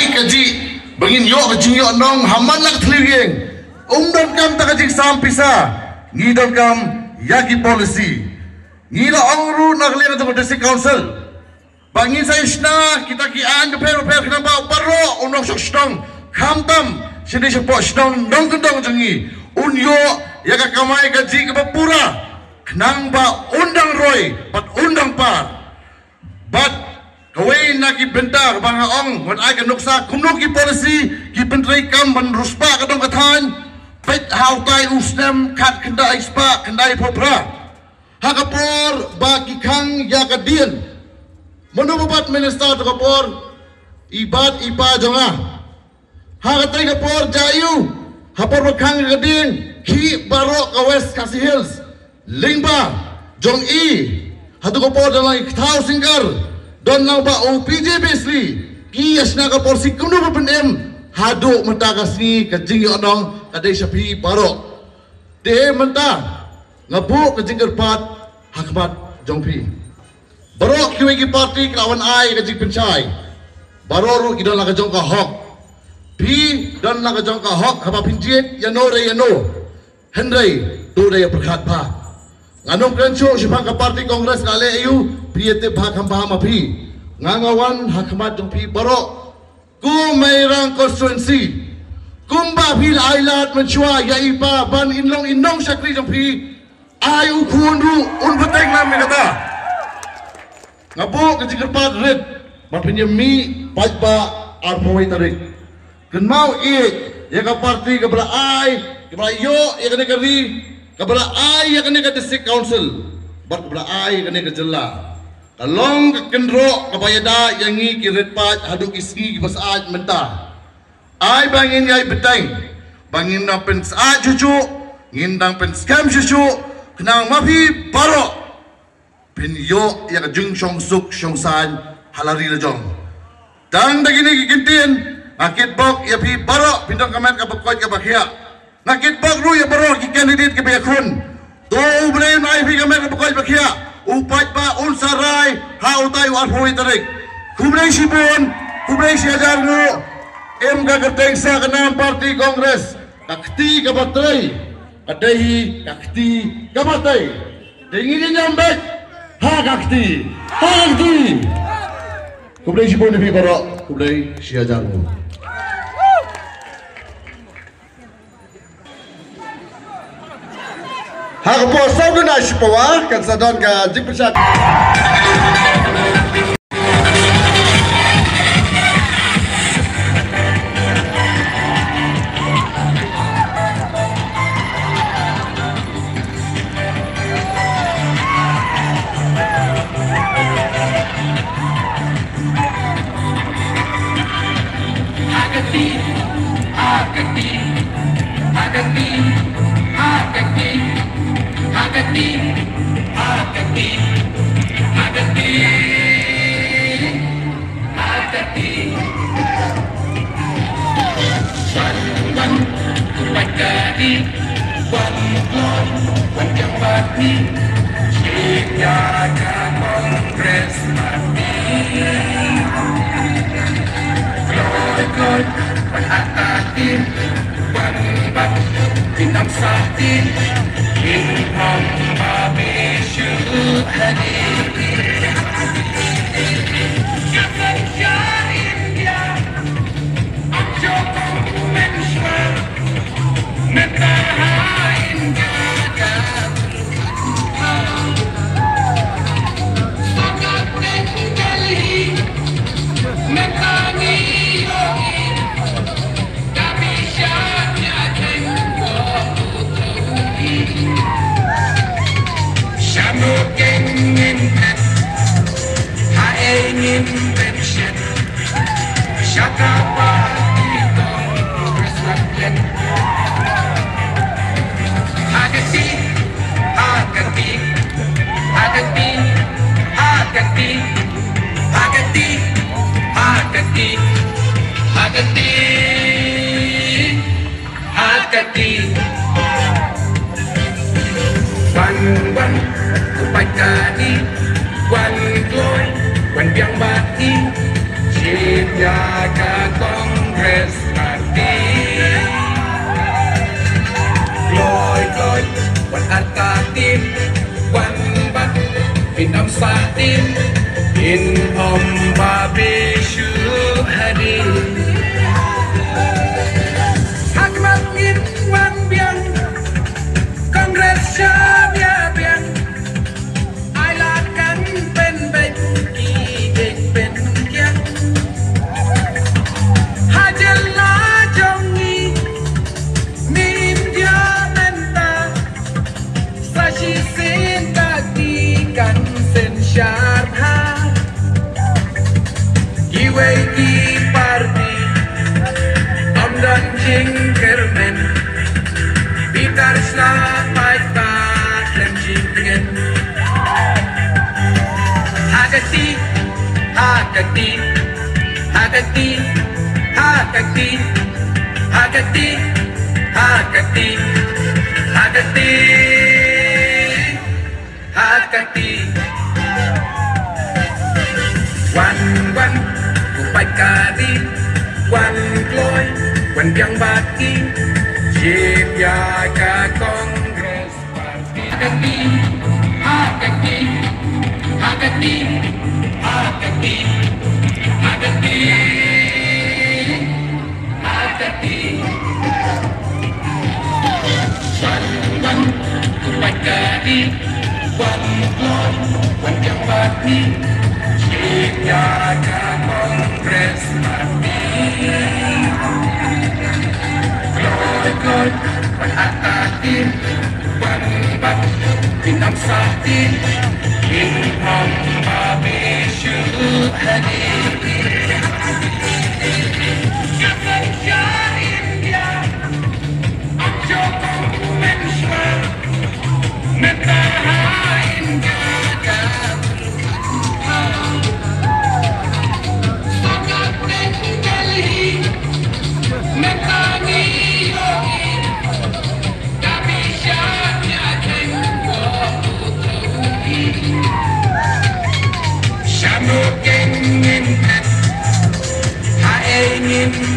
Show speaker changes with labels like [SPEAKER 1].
[SPEAKER 1] ai kaji bangin yo kajing yo nong haman lak tliwing umdon kam ta kajing sampisa ngidon kam yagi policy ngila angru naglera to district council bangin sa isna kita ki an pero kenapa baro unong sostong khamtam sini sepo stong dong kendong jengi unyo yaga kamai gaji ke pura kenang ba undang roy pat undang par but kawai naki bentar banga ong wan ai ka nuksa kumno ki policy ki pentrai kam ban ruspa kadong kathan pet how tai usnem kat kendai spa kendai popra hakapor ba ki khang ya ka dien monobat minister to kapor ibad ipa jonga hakatai kapor jayu hapor khang ka dien ki baro ka west kasi hills lingba jong i hatu kapor dalang ikthau singkar don nang ba OPJ besli ki yasna ka por sikumno ba penem hadu mata kasni kajing onong kadai sapi baro de menta ngabu kajing kerpat hakmat jongpi baro kiwe ki party kawan ai kajing pencai baro ru idon la kajong ka hok pi don la kajong ka hok haba pinjit yano re yano hendrai do re perkhat pa nganong kencho sipang ka party kongres kale ayu piete bhag hamba mapi ngangawan hakmat jong pi baro ku mairang constituency kumba phil ailat menchua ya ipa ban inong sakri jong pi ayu khunru un bateng nam me kata ngabo kejigerpat red mapinya mi pajba arpoi tarik kenmau i ya ka party ka bala ai ka bala yo ya ka negeri ka bala ai ya ka negeri district council bat bala ai ka negeri jella kalong ka kendro ka bayada yangi kiret pat haduk isgi bas aj menta ai bangin yai beteng bangin na pen sa cucu ngindang pen scam cucu kenang mapi baro pen yo ya ka jung song suk song san halari lejong dang dagini gigintin akit bok ya pi baro pindong kamet ka bakot ka bakhia nakit bok ru ya baro ki candidate ka bayakun to ubre na pi kamet ka bakot bakhia upat pa unsarai ha utai war poi tarik kubrei sipon kubrei siajar nu em ga gerteng sa kanam parti kongres kakti ka batai adai kakti ka batai dengi nyambek ha kakti kubrei sipon ni baro kubrei siajar nu Hak posau na sipawa kan sadon ka jipsat
[SPEAKER 2] Wan gloy, wan biang bati, chip ya ka Kongres Parti Gloy Wan Atatim Wan Bat Bin Amsatim Bin Om Babi Syuhadi Hakmat Ngin Wan Biang Kongres Syabia Biang Ailakan Ben Ben Idek Ben Kiang Hajela Jongi Min Dia Menta Sashi Sin Kati Kan Sen Syarha Giwei Di Parti Om Dan Jing Kermen Bitar Slapai Tak Dan Jing Dengan Hakati Hakati Hakati Hakati Hakati Hakati Hakati Hakati Wan Wan Kupai Kadi Wan Gloy Wan Biang Bati Jip Yaga Kongres Parti Hakati Hakati Hakati Hakati Hakati Hakati Wan Wan Kupai Kadi Wan Gloy Wan Biang Bati Jip Yaga Kongres Parti Gloy Wan Atatim Wan Bat Bin Amsatim Bin Om Babi Syuhadi Jangan Syahid Dia Om Joko Mensma Mentahain Gagam Sangat Tenggeli Mentani Yogi Tapi Syahnya Tenggo Putuhi Syamuk Ingin Hae Ingin